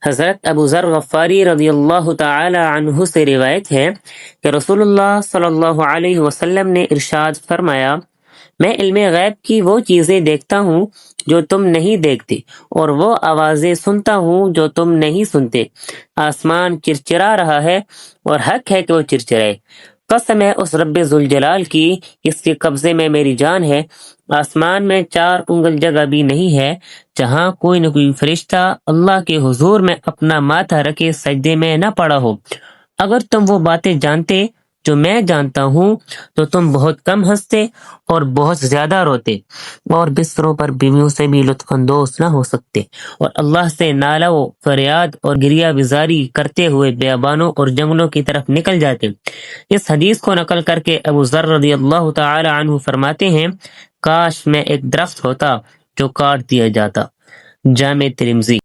हज़रत अबू ज़र गफ़ारी रज़ियल्लाहु ताला अन्हु से रिवायत है कि रसूलुल्लाह सल्लल्लाहु अलैहि वसल्लम ने इरशाद फरमाया, मैं इल्मे गैब की वो चीज़ें देखता हूँ जो तुम नहीं देखते, और वो आवाज़ें सुनता हूँ जो तुम नहीं सुनते। आसमान चिरचिरा रहा है और हक है कि वो चिरचिराए। कसम है उस रब्बे जुल जलाल की, इसके कब्जे में मेरी जान है। आसमान में 4 उंगल जगह भी नहीं है जहाँ कोई न कोई फरिश्ता अल्लाह के हुजूर में अपना माथा रखे सजदे में न पड़ा हो। अगर तुम वो बातें जानते जो मैं जानता हूँ तो तुम बहुत कम हंसते और बहुत ज्यादा रोते, और बिस्तरों पर बीवियों से भी लुत्फ अंदोज न हो सकते, और अल्लाह से नालो फरियाद और गिरिया बिजारी करते हुए बेअबानों और जंगलों की तरफ निकल जाते। इस हदीस को नकल करके अबू ज़र रज़ियल्लाहु ताला अन्हु फरमाते हैं, काश मैं एक दरख्त होता जो काट दिया जाता। जामे तिर्मिज़ी।